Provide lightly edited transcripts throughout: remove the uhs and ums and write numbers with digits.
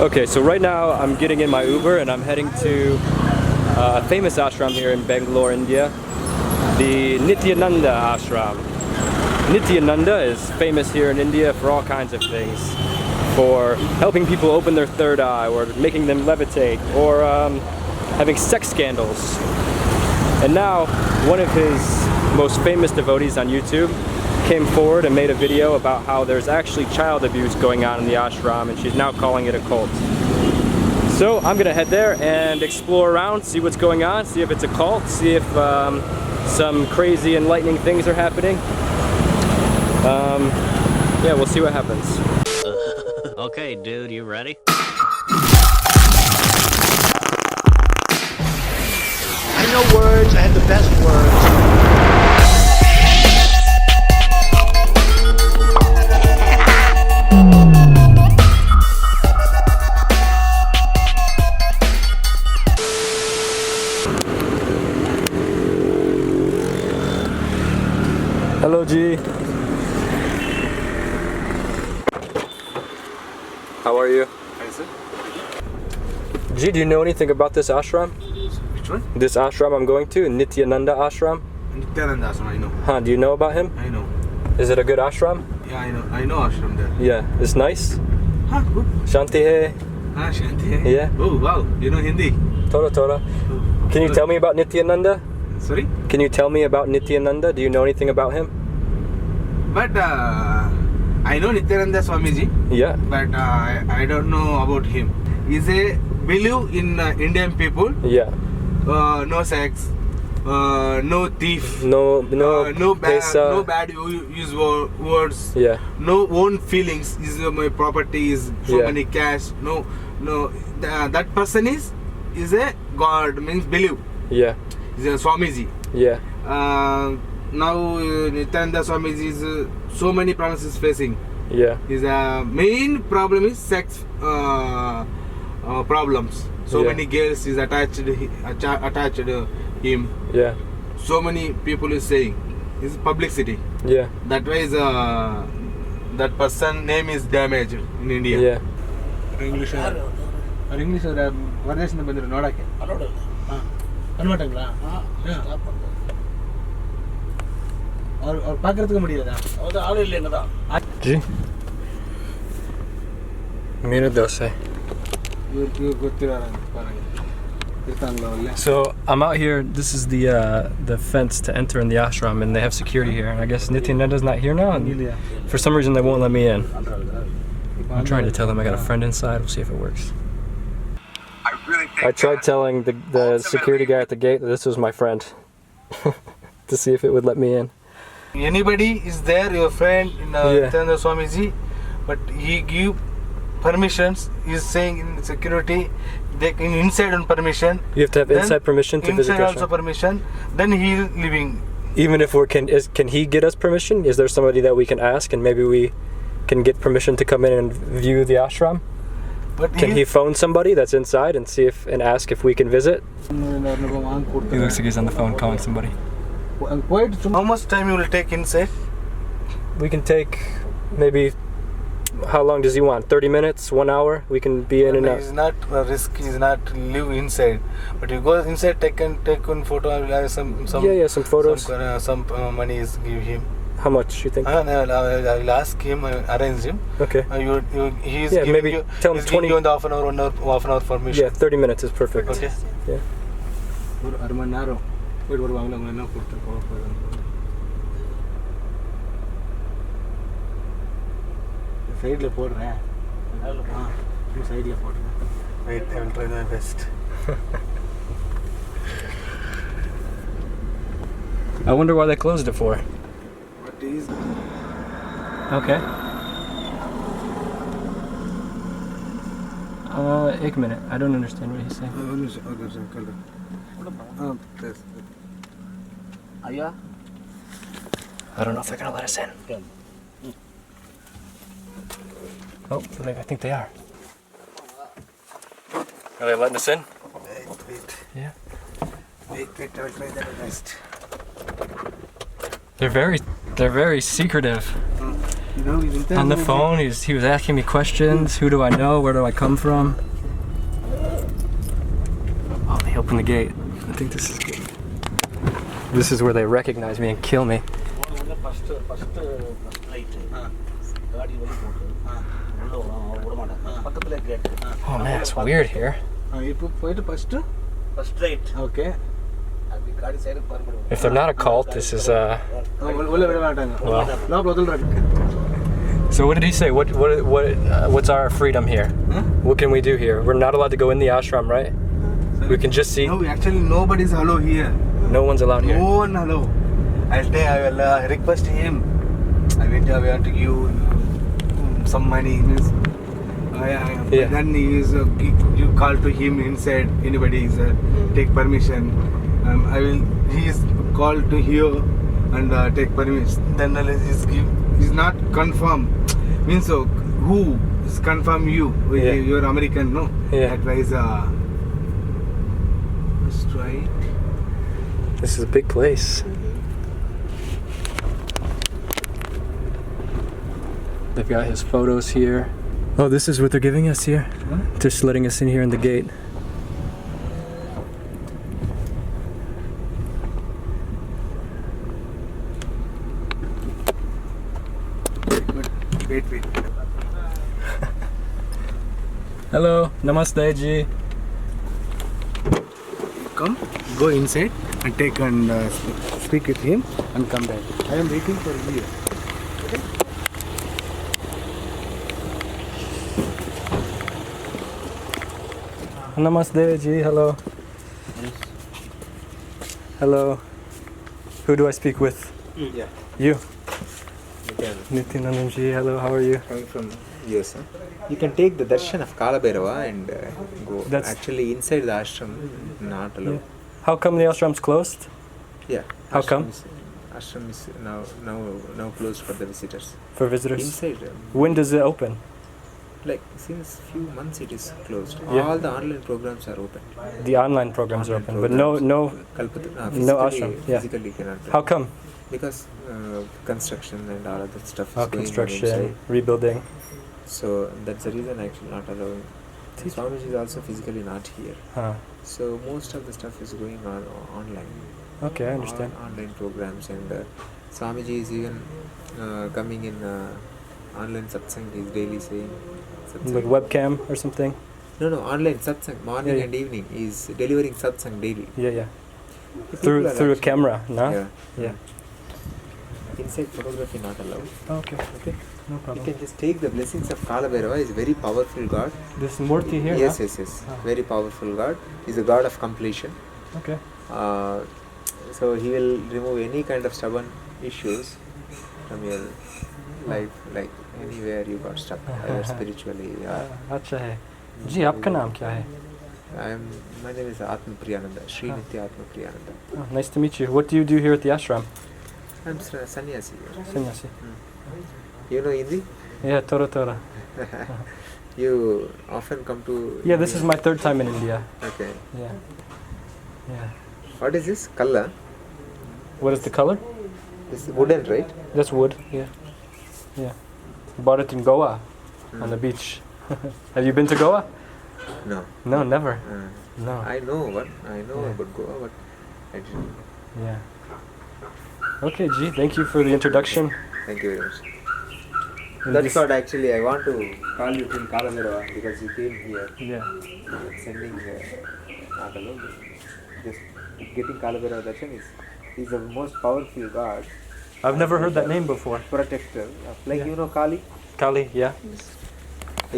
Okay, so right now I'm getting in my Uber and I'm heading to a famous ashram here in Bangalore, India, the Nithyananda ashram. Nithyananda is famous here in India for all kinds of things, for helping people open their third eye, or making them levitate, or having sex scandals. And now one of his most famous devotees on YouTube came forward and made a video about how there's actually child abuse going on in the ashram, and she's now calling it a cult. So I'm gonna head there and explore around, see what's going on, see if it's a cult, see if some crazy enlightening things are happening. Yeah, we'll see what happens. Okay, dude, you ready? I know words, I had the best words. Hello, G. How are you? Hi, sir. G, do you know anything about this ashram? Which one? This ashram I'm going to, Nithyananda ashram? Nithyananda ashram, I know. Huh, do you know about him? I know. Is it a good ashram? Yeah, I know. I know ashram there. Yeah, it's nice? Huh, good. Shanti hai? Ah, Shanti. Yeah. Oh, wow. You know Hindi? Thoda thoda. Oh. Can you tell me about Nithyananda? Sorry? Can you tell me about Nithyananda? Do you know anything about him? But I know Nithyananda Swamiji. Yeah. But I don't know about him. He's a believe in Indian people. Yeah. No sex. No thief. No no pesa. bad use words. Yeah. No own feelings. Is my property is so Yeah. many cash. No. That person is a god, means believe. Yeah. Is a Swamiji. Yeah. Now Nithyananda Swamiji is so many problems facing. Yeah. His main problem is sex problems. So Yeah. many girls is attached him. Yeah. So many people is saying is publicity. Yeah. That way is that person name is damaged in India. Yeah. English ವರದೇಶದಿಂದ ಬಂದಿರೋ ನೋಡಕ್ಕೆ ಅವ್ರು பார்க்கறதுக்கு முடியலடா அது ஆளு இல்லை என்னதான். G. Mira doce. ಇವ್ರು ಗೊತ್ತಿರೋಣ So I'm out here. This is the fence to enter in the ashram, and they have security here. And I guess Nithyananda's not here now, and for some reason they won't let me in. I'm trying to tell them I got a friend inside. We'll see if it works. I tried telling the security guy at the gate that this was my friend to see if it would let me in. Anybody is there, your friend in Yeah. Nithyananda Swamiji, but he give permissions. He's saying in security they can inside on permission. You have to have Then inside permission to visit inside the also ashram. permission. Then he living. Even if can he get us permission? Is there somebody that we can ask, and maybe we can get permission to come in and view the ashram? But Can he phone somebody that's inside and see and ask if we can visit? He looks like he's on the phone calling somebody. How much time you will take inside? We can take maybe, how long does he want? 30 minutes, 1 hour? We can be in and out. It's not a risk. He's not live inside. But you go inside, take one photo. I will have some Yeah, some photos. Some money is give him. How much you think? I will ask him. I will arrange him. Okay. He's Yeah, giving maybe you, tell him he's 20 giving you the half an hour permission. Yeah, 30 minutes is perfect. Okay. Yeah. Side le podra. Side le podra. Wait, I will try my best. I wonder why they closed it for. What is? Okay. Ek minute. I don't understand what he's saying. అయ్యా I don't know if they're gonna let us in. Oh, I think they are. Are they letting us in? Wait. Yeah. Wait, I will try my best. They're very secretive. On the phone, he was asking me questions. Who do I know? Where do I come from? Oh, they opened the gate. I think this is good. This is where they recognize me and kill me. Oh man, it's weird here. Okay. If they're not a cult, this is well. So what did he say? What's our freedom here? What can we do here? We're not allowed to go in the ashram, right? We can just see. No, actually nobody's allowed here. No one's allowed here. No one allowed. I will request him. I want to give you some money. Yeah. Then you call to him inside. Anybody is take permission. He is called to here and take permission. Then he's not confirm. Means who is confirm you? Yeah. You're American, no? Yeah. Advise. Let's try. This is a big place. They've got his photos here. Oh, this is what they're giving us here? What? Just letting us in here in the gate. Wait. Hello, namaste ji. Come, go inside and take and speak with him and come back. I am waiting for you. Namaste ji, hello. Hello. Who do I speak with? Yeah. You. Nithyananda ji, hello, how are you? Coming from US, huh? You can take the Darshan of Kalabhairava and go. Actually, inside the ashram, not allowed. Yeah. How come the ashram's closed? Yeah. How come? Ashram is now closed for the visitors. For visitors? Inside, When does it open? like since few months it is closed. Yeah. All the online programs are open. The online programs are open, but Programs. no. No ashram, yeah. Physically cannot. How come? Because construction and all of that stuff is Oh, going on construction, inside. rebuilding. So that's the reason actually not allowing. Swamiji is also physically not here. Huh. So most of the stuff is going on online. Okay, I understand. Online programs and Swamiji is even coming in online satsang. He's daily saying satsang. Like webcam or something? No, online satsang. Morning Yeah. and evening. He's delivering satsang daily. Yeah. People Through are a actually- camera, no? Yeah. Inside photography not allowed. Okay, no You problem. can just take the blessings of Kalabhairava. He's a very powerful god. This Murti here, Yes, huh? yes. Ah. Very powerful god. He's a god of completion. Okay. So he will remove any kind of stubborn issues from your life, like anywhere you got stuck, either spiritually. अच्छा है जी आपका नाम क्या है? My name is Atma Priyananda, Sri Nithya Atma Priyananda. Oh, nice to meet you. What do you do here at the ashram? I'm sannyasi. Sannyasi. You know Hindi? Yeah, Tora. You often come to. Yeah, this is my third time in India. Okay. Yeah. What is this? Kalla? What is the color? This is wooden, right? That's wood. Yeah. Bought it in Goa, on the beach. Have you been to Goa? No. No, never. No. I know about Goa, but I didn't. Yeah. Okay, G. Thank you for the introduction. Thank you very much. And That's this- what actually I want to call you till Kalabhairava because you came here. Yeah. Sending not alone. Just getting Kalabhairava darshan is the most powerful god, I've never heard that name before. protector. Like Yeah. you know Kali. Kali, yeah.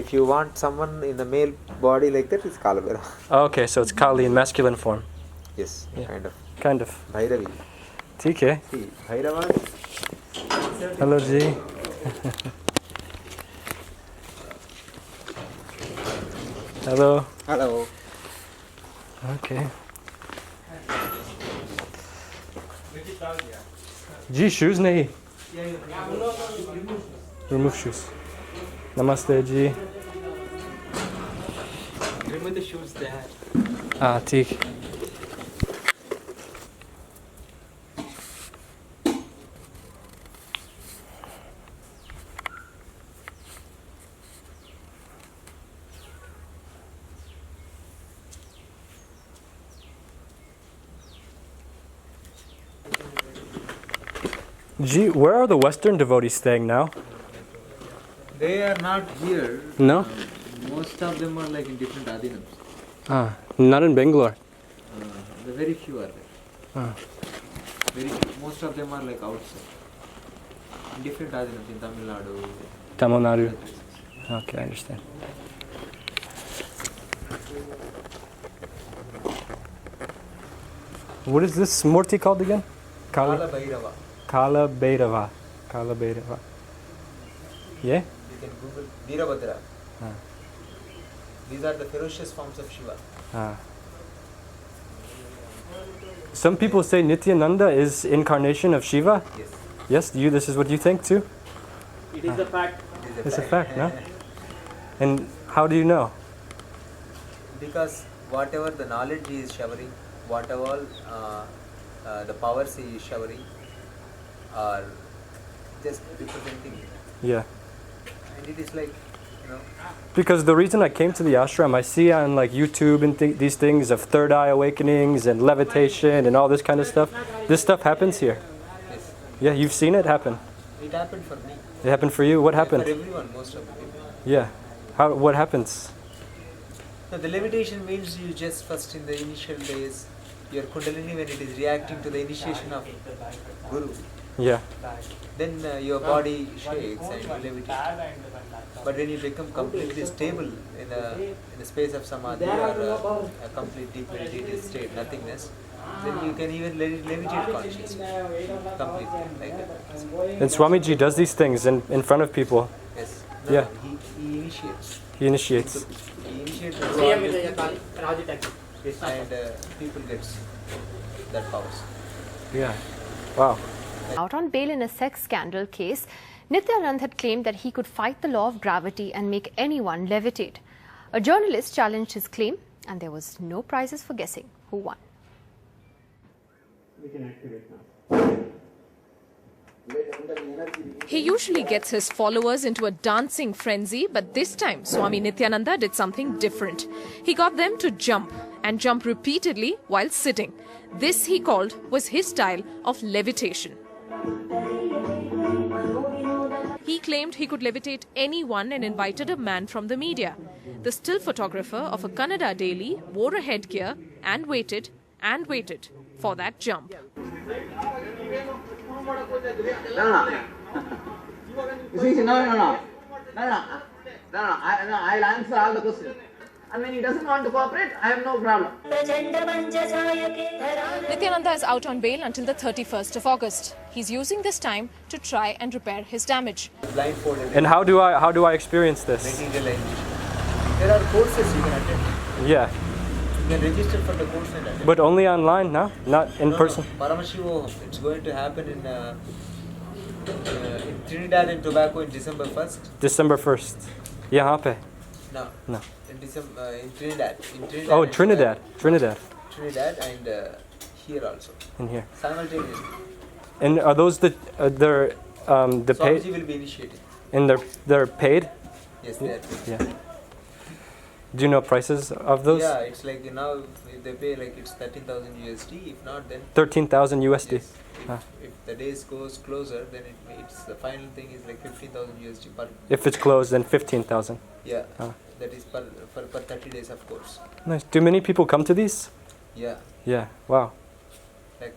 If you want someone in the male body like that, it's Kalabhairava. Oh, okay, so it's Kali in masculine form. Yes, Yeah. kind of. Kind of. Bhairavi. ठीक है. See, Bhairava. Hello, G. Hello. Hello. Okay. G, shoes nahi. Remove shoes. Namaste, G. Remove the shoes there. Ah, ठीक. Gee, where are the Western devotees staying now? They are not here. No? Most of them are like in different adhinams. Not in Bangalore. Very few are there. Very few. Most of them are like outside. In different adhinams in Tamil Nadu. Tamil Nadu. Okay, I understand. What is this murti called again? Kala Bhairava. Kala Bhairava. Kala Bhairava. Yeah? You can Google Veerabhadra. These are the ferocious forms of Shiva. Some people say Nithyananda is incarnation of Shiva. Yes. Yes, this is what you think too? It is a fact. It's a fact, no? And how do you know? Because whatever the knowledge he is showering, whatever the powers he is showering are just representing it. Yeah. And it is like, Because the reason I came to the ashram, I see on like YouTube and these things of third eye awakenings and levitation and all this kind of stuff. This stuff happens here. yes, Yeah, you've seen it happen. it happened for me. It happened for you. What happened? For everyone, most of the people. Yeah. What happens? So the levitation means you just first in the initial days, your kundalini when it is reacting to the initiation of Guru, Yeah. then your body shakes and you levitate. But when you become completely stable in the space of samadhi or a complete deep meditative state, nothingness, then you can even levitate consciously, completely like that. And Swamiji does these things in front of people. Yes. Yeah. He initiates. He initiates. He initiates the people and people gets that powers. Yeah. Wow. Out on bail in a sex scandal case, Nithyananda had claimed that he could fight the law of gravity and make anyone levitate. A journalist challenged his claim, and there was no prizes for guessing who won. He usually gets his followers into a dancing frenzy, but this time Swami Nithyananda did something different. He got them to jump, and jump repeatedly while sitting. This, he called, was his style of levitation. He claimed he could levitate anyone and invited a man from the media. The still photographer of a Kannada daily wore a headgear and waited for that jump. I'll answer all the questions. And when he doesn't want to cooperate, I have no problem. Nithyananda is out on bail until the 31st of August. He's using this time to try and repair his damage. Blindfolded. And how do I experience this? Materialization. There are courses you can attend. Yeah. You can register for the course and attend. But only online, no? Not in person? No. Paramashivoham. It's going to happen in Trinidad and Tobago in December 1st. December 1st. Yahan pe? No. In Trinidad. Oh, Trinidad. Trinidad. Trinidad and here also. In here. Simultaneously. And are those the paid? Swamiji will be initiating. And they're paid? Yes, they are paid. Yeah. Do you know prices of those? Yeah, it's like now if they pay like it's 13,000 USD. If not, then 13,000 USD. yes. If the days goes closer, then it's the final thing is like 15,000 USD per. If it's closed, then 15,000. Yeah, that is per 30 days, of course. Nice. Do many people come to these? Yeah, Yeah. Wow. like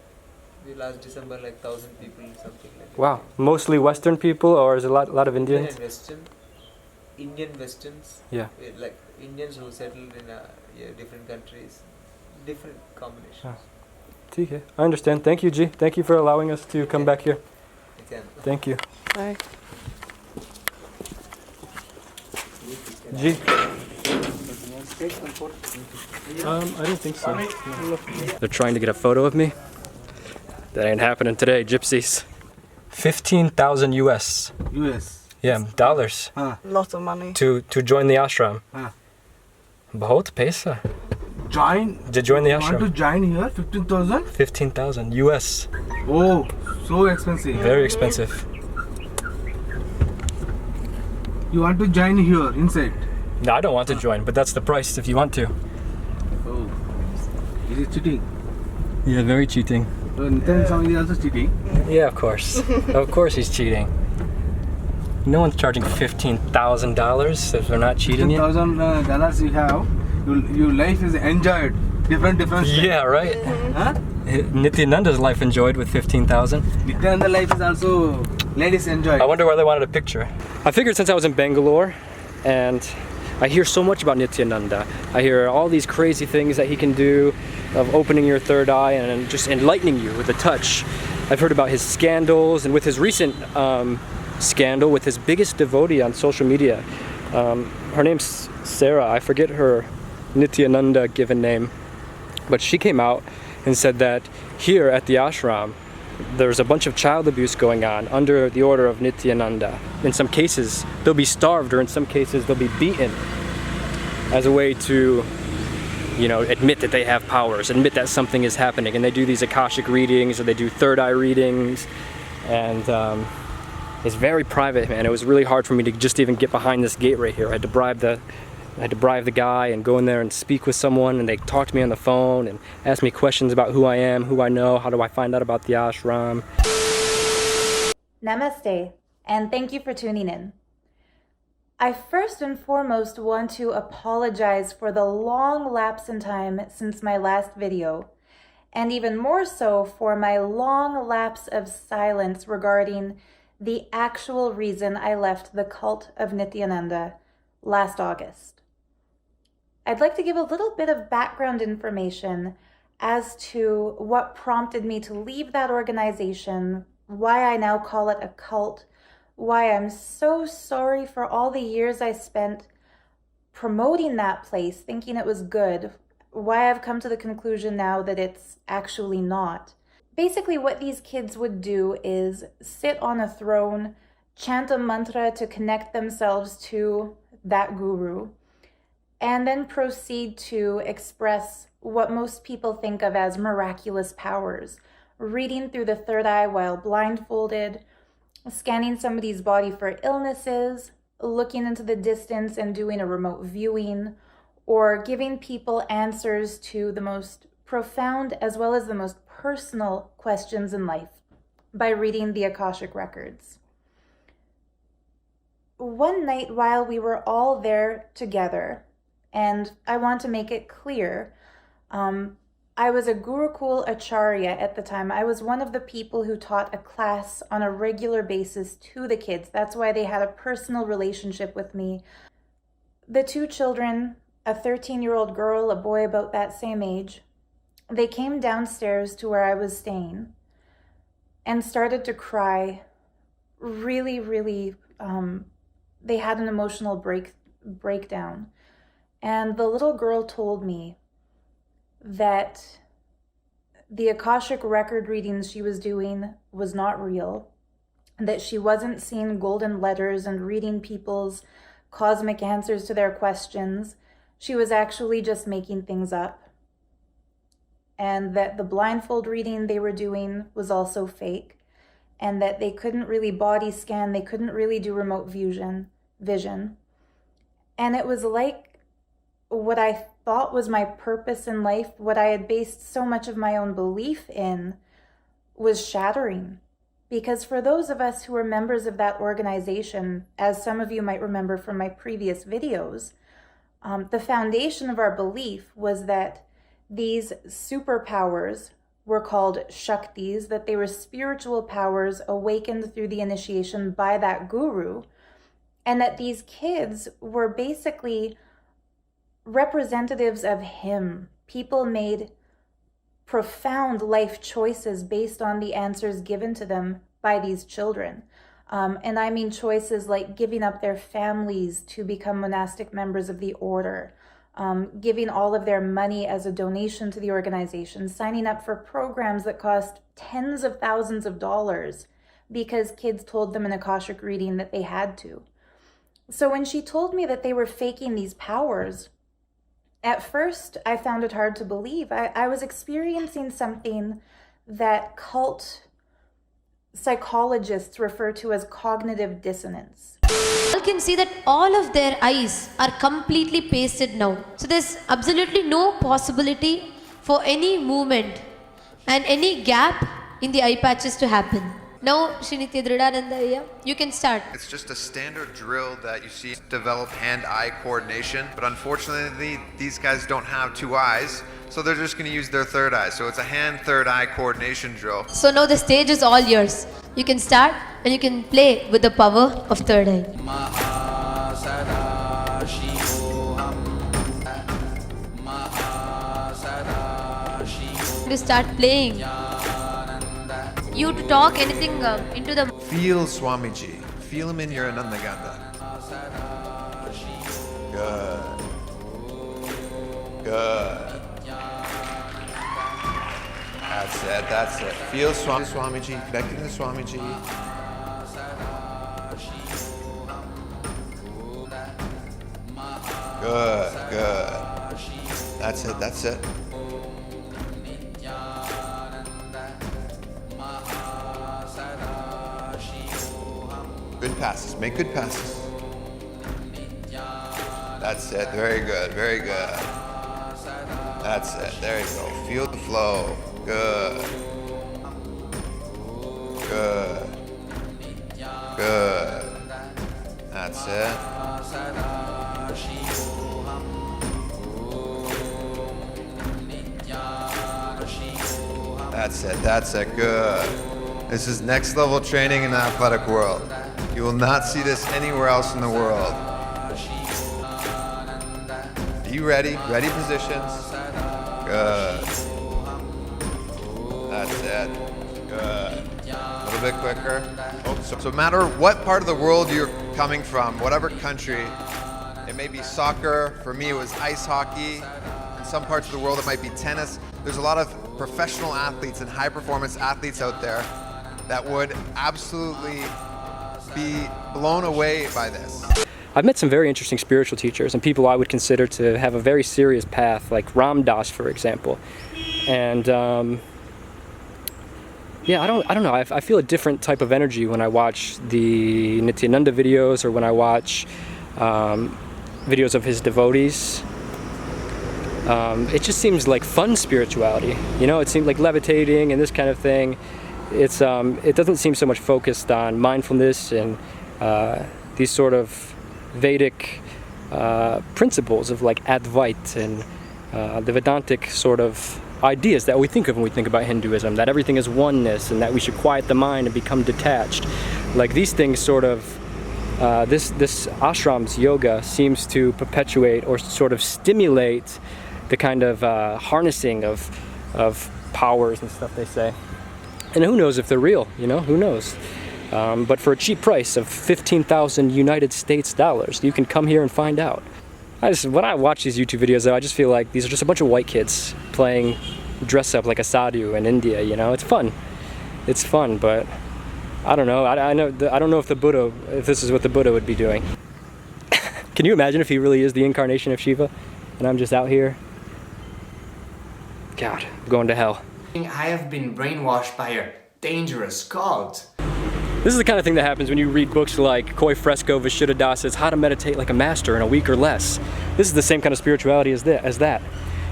last December, like 1,000 people, something like that. Wow. Mostly Western people, or is it a lot of Indian Indians? and Western, Indian Westerns. Yeah. Like Indians who settled in different countries, different combinations. Okay. I understand. Thank you, G. Thank you for allowing us to come back here. Nithyananda. Thank you. Bye. G. I don't think so. No. They're trying to get a photo of me. That ain't happening today, gypsies. 15,000 US. US. Yeah, dollars. Lot of money. To join the ashram. Ah. Bahut paisa. Join. To join the Want to ashram. join here? 15,000? 15,000 US. Oh, so expensive. Very expensive. You want to join here inside? No, I don't want to join, but that's the price if you want to. Oh, is it cheating? Yeah, very cheating. Nithyananda Swami is also cheating. Yeah, of course. Of course he's cheating. No one's charging $15,000 if they're not cheating you. $10,000 you have, your life is enjoyed. Different style. Yeah, right. Huh? Nithyananda's life enjoyed with $15,000. Nithyananda life is also ladies enjoy. I wonder why they wanted a picture. I figured since I was in Bangalore and I hear so much about Nithyananda. I hear all these crazy things that he can do of opening your third eye and just enlightening you with a touch. I've heard about his scandals, and with his recent scandal with his biggest devotee on social media. Her name's Sarah. I forget her Nithyananda given name, but she came out and said that here at the ashram there's a bunch of child abuse going on under the order of Nithyananda. In some cases they'll be starved, or in some cases they'll be beaten as a way to, you know, admit that they have powers, admit that something is happening. And they do these akashic readings, or they do third eye readings, and it's very private, man. It was really hard for me to just even get behind this gate right here. I had to bribe the guy and go in there and speak with someone, and they talked to me on the phone and asked me questions about who I am, who I know, how do I find out about the ashram. Namaste, and thank you for tuning in. I first and foremost want to apologize for the long lapse in time since my last video, and even more so for my long lapse of silence regarding the actual reason I left the cult of Nithyananda last August. I'd like to give a little bit of background information as to what prompted me to leave that organization, why I now call it a cult, why I'm so sorry for all the years I spent promoting that place, thinking it was good, why I've come to the conclusion now that it's actually not. Basically, what these kids would do is sit on a throne, chant a mantra to connect themselves to that guru, and then proceed to express what most people think of as miraculous powers, reading through the third eye while blindfolded, scanning somebody's body for illnesses, looking into the distance and doing a remote viewing, or giving people answers to the most profound as well as the most personal questions in life by reading the Akashic records. One night while we were all there together, and I want to make it clear, I was a Gurukul Acharya at the time. I was one of the people who taught a class on a regular basis to the kids. That's why they had a personal relationship with me. The two children, a 13-year-old girl, a boy about that same age, they came downstairs to where I was staying and started to cry. Really, they had an emotional breakdown. And the little girl told me that the Akashic record readings she was doing was not real, that she wasn't seeing golden letters and reading people's cosmic answers to their questions. She was actually just making things up. And that the blindfold reading they were doing was also fake, and that they couldn't really body scan, they couldn't really do remote vision. And it was like what I thought was my purpose in life, what I had based so much of my own belief in, was shattering. Because for those of us who were members of that organization, as some of you might remember from my previous videos, the foundation of our belief was that these superpowers were called Shaktis, that they were spiritual powers awakened through the initiation by that guru, and that these kids were basically representatives of him. People made profound life choices based on the answers given to them by these children. And I mean choices like giving up their families to become monastic members of the order, giving all of their money as a donation to the organization, signing up for programs that cost tens of thousands of dollars because kids told them in Akashic reading that they had to. So when she told me that they were faking these powers, at first I found it hard to believe. I was experiencing something that cult psychologists refer to as cognitive dissonance. You can see that all of their eyes are completely pasted now. So there's absolutely no possibility for any movement. and any gap in the eye patches to happen. Now, Shri Nithyananda, you can start. It's just a standard drill that you see develop hand-eye coordination, but unfortunately these guys don't have two eyes, so they're just going to use their third eye. So it's a hand third eye coordination drill. So now the stage is all yours. You can start and you can play with the power of third eye. To start playing. You to talk anything into the... Feel Swamiji. Feel him in your Anandaganda. Good. Good. That's it, that's it. Feel Swamiji, connecting to Swamiji. Good, good. That's it, that's it. Good passes, make good passes. That's it, very good, very good. That's it, there you go. Feel the flow. Good. Good. Good. That's it. That's it, good. This is next level training in the athletic world. You will not see this anywhere else in the world. Be ready, ready positions. Good. That's it. Good. A little bit quicker. So no matter what part of the world you're coming from, whatever country, it may be soccer, for me it was ice hockey, in some parts of the world it might be tennis. There's a lot of professional athletes and high performance athletes out there that would absolutely be blown away by this. I've met some very interesting spiritual teachers and people I would consider to have a very serious path, like Ram Dass, for example. And yeah, I don't know. I feel a different type of energy when I watch the Nithyananda videos or when I watch videos of his devotees. It just seems like fun spirituality. You know, it seems like levitating and this kind of thing. It doesn't seem so much focused on mindfulness and these sort of Vedic principles of like Advaita and the Vedantic sort of ideas that we think of when we think about Hinduism, that everything is oneness and that we should quiet the mind and become detached. Like these things sort of, this ashram's yoga seems to perpetuate or sort of stimulate the kind of harnessing of powers and stuff they say. And who knows if they're real, you know, who knows? But for a cheap price of 15,000 United States dollars, you can come here and find out. When I watch these YouTube videos though, I just feel like these are just a bunch of white kids playing dress up like a sadhu in India, you know? It's fun. It's fun, but I don't know. I don't know if this is what the Buddha would be doing. Can you imagine if he really is the incarnation of Shiva and I'm just out here? God, I'm going to hell. I have been brainwashed by a dangerous cult. This is the kind of thing that happens when you read books like Koi Fresco Vishuddhadasa's How to Meditate Like a Master in a Week or Less. This is the same kind of spirituality as that.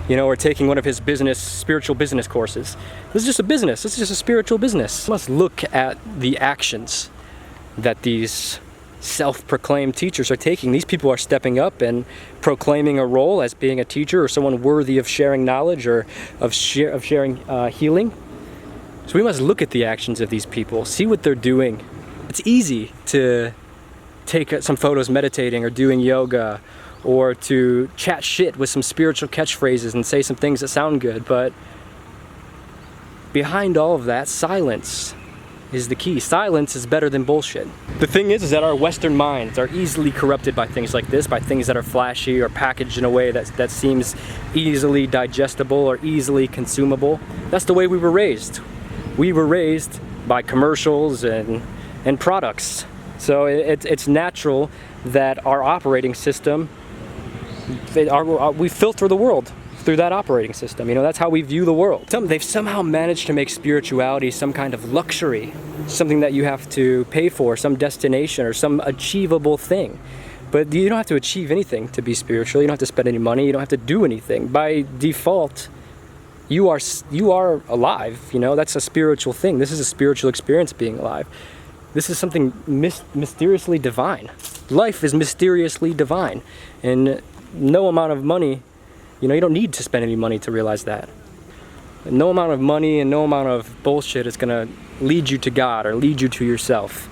You know, or taking one of his spiritual business courses. This is just a business. This is just a spiritual business. You must look at the actions that these self-proclaimed teachers are taking. These people are stepping up and proclaiming a role as being a teacher or someone worthy of sharing knowledge or of sharing healing. So we must look at the actions of these people, see what they're doing. It's easy to take some photos meditating or doing yoga or to chat shit with some spiritual catchphrases and say some things that sound good, but behind all of that, silence is the key. Silence is better than bullshit. The thing is that our Western minds are easily corrupted by things like this, by things that are flashy or packaged in a way that seems easily digestible or easily consumable. That's the way we were raised. We were raised by commercials and products. So it's natural that our operating system, we filter the world through that operating system. You know, that's how we view the world. They've somehow managed to make spirituality some kind of luxury, something that you have to pay for, some destination or some achievable thing. But you don't have to achieve anything to be spiritual. You don't have to spend any money. You don't have to do anything. By default, you are alive, you know, that's a spiritual thing. This is a spiritual experience, being alive. This is something mysteriously divine. Life is mysteriously divine, and no amount of money, you know, you don't need to spend any money to realize that. No amount of money and no amount of bullshit is gonna lead you to God or lead you to yourself.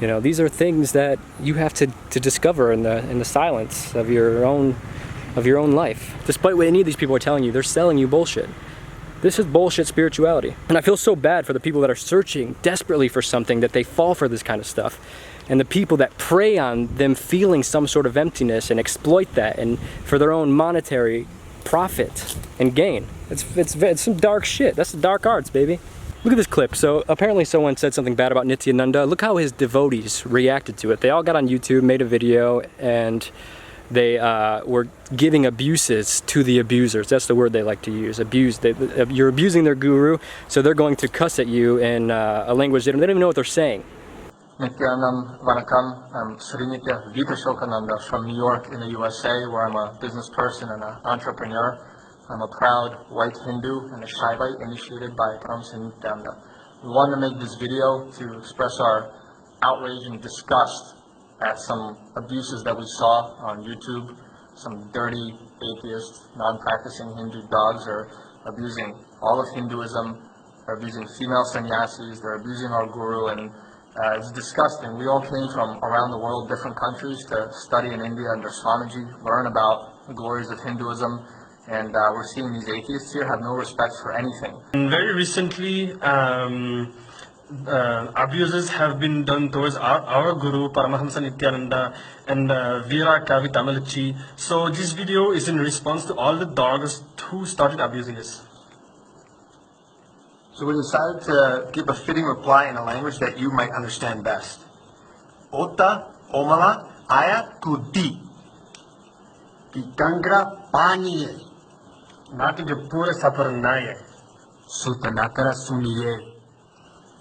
You know, these are things that you have to discover in the silence of your own life. Despite what any of these people are telling you, they're selling you bullshit. This is bullshit spirituality. And I feel so bad for the people that are searching desperately for something, that they fall for this kind of stuff. And the people that prey on them feeling some sort of emptiness and exploit that and for their own monetary profit and gain. It's some dark shit. That's the dark arts, baby. Look at this clip. So apparently someone said something bad about Nithyananda. Look how his devotees reacted to it. They all got on YouTube, made a video, and they were giving abuses to the abusers. That's the word they like to use. Abuse. You're abusing their guru, so they're going to cuss at you in a language they don't even know what they're saying. Nithyananda, Vanakkam. I'm Srinitya Vitashokananda from New York in the USA, where I'm a business person and an entrepreneur. I'm a proud white Hindu and a Shaivite initiated by Paramahansa Nithyananda. We wanted to make this video to express our outrage and disgust at some abuses that we saw on YouTube. Some dirty, atheist, non-practicing Hindu dogs are abusing all of Hinduism. They're abusing female sannyasis. They're abusing our guru, and it's disgusting. We all came from around the world, different countries, to study in India under Swamiji, learn about the glories of Hinduism, and we're seeing these atheists here have no respect for anything. And very recently, abuses have been done towards our guru, Paramahansa Nithyananda, and Veera Kavi Tamilichi. So this video is in response to all the dogs who started abusing us. So we decided to give a fitting reply in a language that you might understand best. Ota omala aya tudi. Kikangra paniye. Nati pura saparnaye. Sutanakara suniye.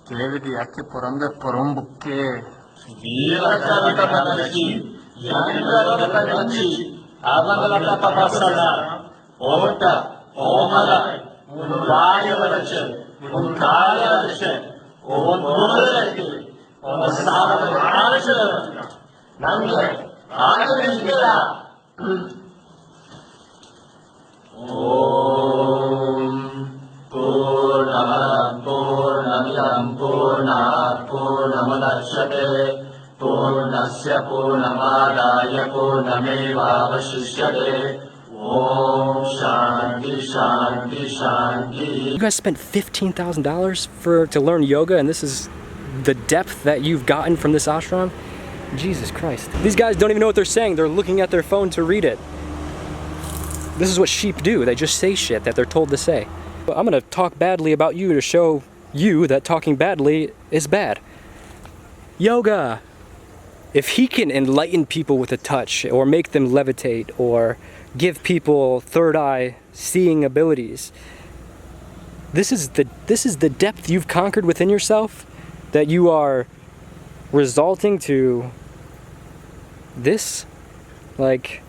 Kevidi ake poranda porombuke. Veera Kavi Tamilichi. Yangra Tamilichi. Avangala Papasala. Ota omala. Unvaya Varachan. Darshan, You guys spent $15,000 to learn yoga, and this is the depth that you've gotten from this ashram? Jesus Christ. These guys don't even know what they're saying. They're looking at their phone to read it. This is what sheep do. They just say shit that they're told to say. I'm gonna talk badly about you to show you that talking badly is bad. Yoga. If he can enlighten people with a touch, or make them levitate, or give people third eye seeing abilities, this is the depth you've conquered within yourself, that you are resulting to this. Like,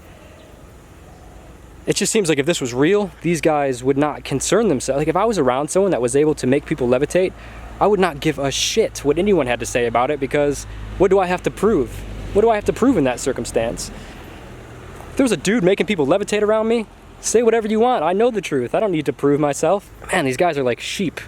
it just seems like if this was real, these guys would not concern themselves. Like, if I was around someone that was able to make people levitate, I would not give a shit what anyone had to say about it, because what do I have to prove? What do I have to prove in that circumstance? If there was a dude making people levitate around me, say whatever you want. I know the truth. I don't need to prove myself. Man, these guys are like sheep.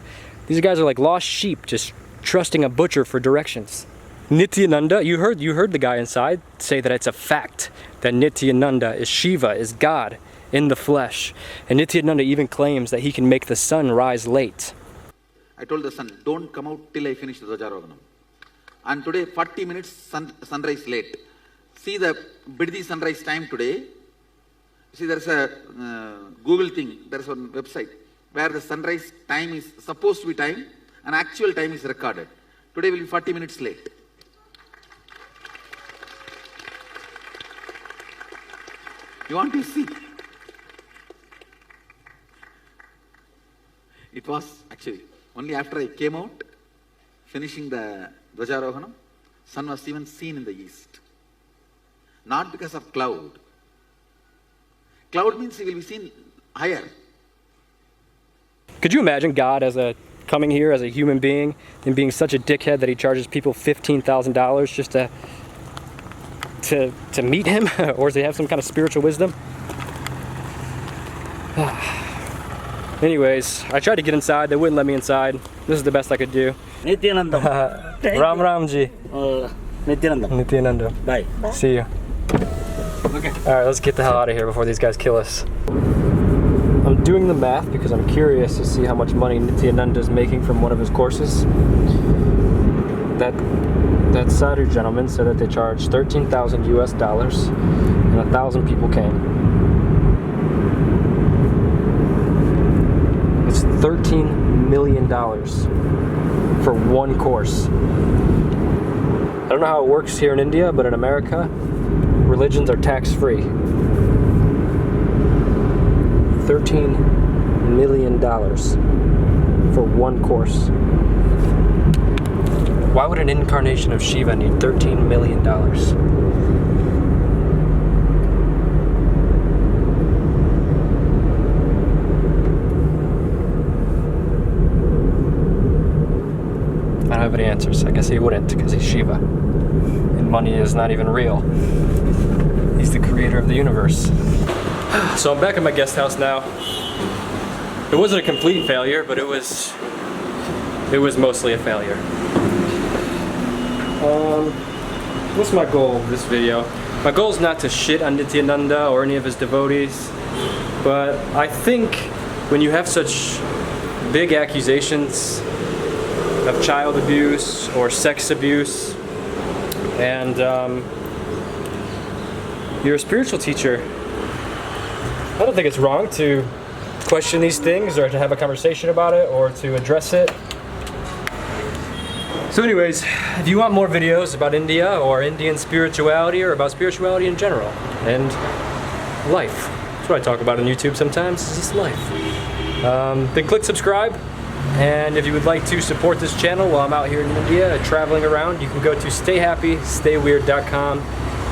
These guys are like lost sheep, just trusting a butcher for directions. Nithyananda, you heard the guy inside say that it's a fact that Nithyananda is Shiva, is God in the flesh. And Nithyananda even claims that he can make the sun rise late. I told the sun, don't come out till I finish the Dvajarohanam. And today, 40 minutes sunrise late. See the Biddi sunrise time today. See, there's a Google thing, there's a website where the sunrise time is supposed to be time and actual time is recorded. Today will be 40 minutes late. You want to see? It was actually only after I came out, finishing the Dvajarohanam, sun was even seen in the east. Not because of cloud. Cloud means he will be seen higher. Could you imagine God coming here as a human being and being such a dickhead that he charges people $15,000 just to meet him? Or does he have some kind of spiritual wisdom? Anyways, I tried to get inside. They wouldn't let me inside. This is the best I could do. Nithyananda. Ram Ramji. Nithyananda. Nithyananda. Bye. See you. Okay. Alright, let's get the hell out of here before these guys kill us. I'm doing the math because I'm curious to see how much money Nithyananda is making from one of his courses. That Sadhu gentleman said that they charged $13,000 US and 1,000 people came. It's $13 million for one course. I don't know how it works here in India, but in America, religions are tax-free. $13 million for one course. Why would an incarnation of Shiva need $13 million? I don't have any answers. I guess he wouldn't, because he's Shiva. And money is not even real. He's the creator of the universe. So I'm back at my guest house now. It wasn't a complete failure, but it was mostly a failure. What's my goal of this video? My goal is not to shit on Nithyananda or any of his devotees, but I think when you have such big accusations of child abuse or sex abuse, and you're a spiritual teacher, I don't think it's wrong to question these things or to have a conversation about it or to address it. So anyways, if you want more videos about India or Indian spirituality or about spirituality in general and life, that's what I talk about on YouTube sometimes, is just life, then click subscribe. And if you would like to support this channel while I'm out here in India traveling around, you can go to stayhappystayweird.com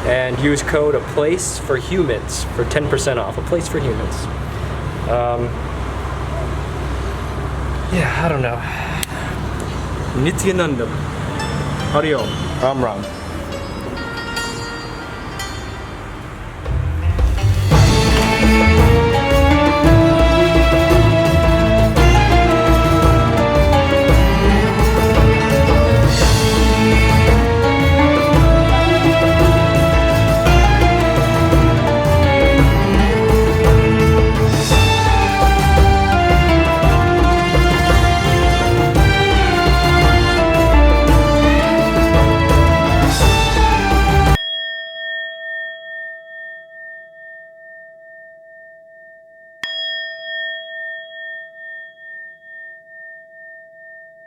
and use code APLACEFORHUMANS for 10% off. A Place for Humans. Yeah, I don't know. Nithyananda. Hariom. Ram Ram.